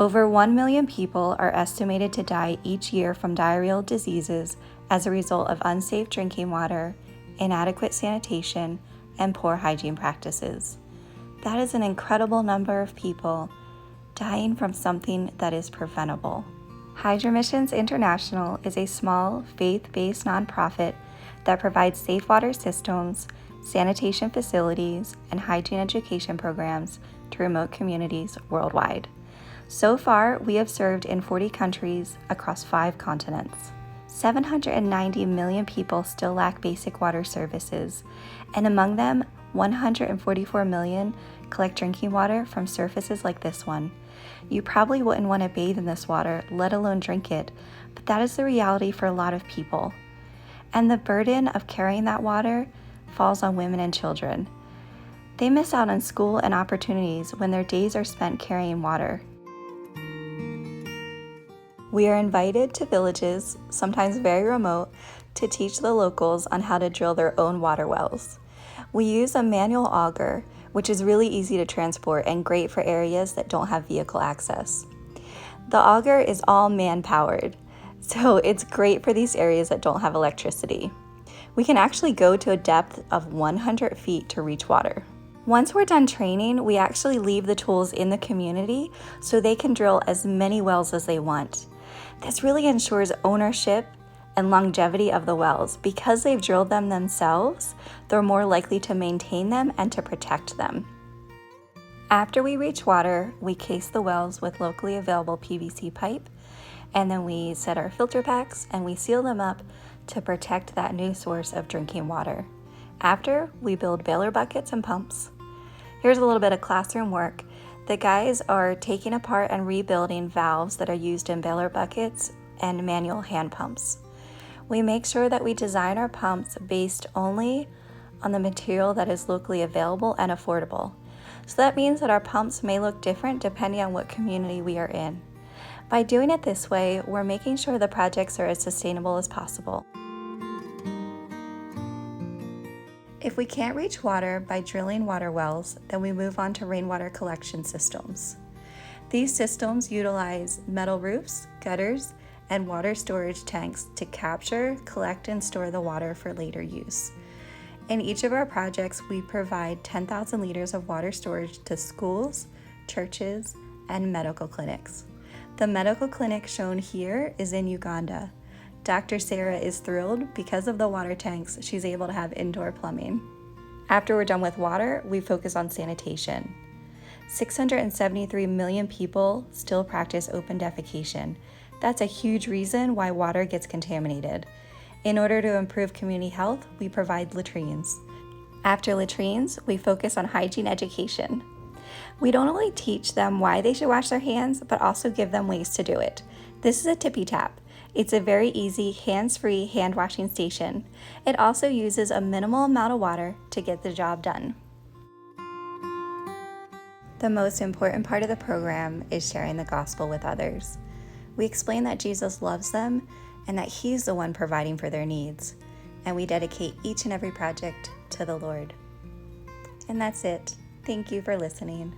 Over 1 million people are estimated to die each year from diarrheal diseases as a result of unsafe drinking water, inadequate sanitation, and poor hygiene practices. That is an incredible number of people dying from something that is preventable. Hydromissions International is a small, faith-based nonprofit that provides safe water systems, sanitation facilities, and hygiene education programs to remote communities worldwide. So far, we have served in 40 countries across 5 continents. 790 million people still lack basic water services, and among them, 144 million collect drinking water from surfaces like this one. You probably wouldn't want to bathe in this water, let alone drink it, but that is the reality for a lot of people. And the burden of carrying that water falls on women and children. They miss out on school and opportunities when their days are spent carrying water. We are invited to villages, sometimes very remote, to teach the locals on how to drill their own water wells. We use a manual auger, which is really easy to transport and great for areas that don't have vehicle access. The auger is all man-powered, so it's great for these areas that don't have electricity. We can actually go to a depth of 100 feet to reach water. Once we're done training, we actually leave the tools in the community so they can drill as many wells as they want. This really ensures ownership and longevity of the wells. Because they've drilled them themselves, they're more likely to maintain them and to protect them. After we reach water, we case the wells with locally available PVC pipe, and then we set our filter packs and we seal them up to protect that new source of drinking water. After, we build baler buckets and pumps. Here's a little bit of classroom work. The guys are taking apart and rebuilding valves that are used in baler buckets and manual hand pumps. We make sure that we design our pumps based only on the material that is locally available and affordable. So that means that our pumps may look different depending on what community we are in. By doing it this way, we're making sure the projects are as sustainable as possible. If we can't reach water by drilling water wells, then we move on to rainwater collection systems. These systems utilize metal roofs, gutters, and water storage tanks to capture, collect, and store the water for later use. In each of our projects, we provide 10,000 liters of water storage to schools, churches, and medical clinics. The medical clinic shown here is in Uganda. Dr. Sarah is thrilled because of the water tanks, she's able to have indoor plumbing. After we're done with water, we focus on sanitation. 673 million people still practice open defecation. That's a huge reason why water gets contaminated. In order to improve community health, we provide latrines. After latrines, we focus on hygiene education. We don't only teach them why they should wash their hands, but also give them ways to do it. This is a tippy tap. It's a very easy, hands-free hand washing station. It also uses a minimal amount of water to get the job done. The most important part of the program is sharing the gospel with others. We explain that Jesus loves them and that He's the one providing for their needs. And we dedicate each and every project to the Lord. And that's it. Thank you for listening.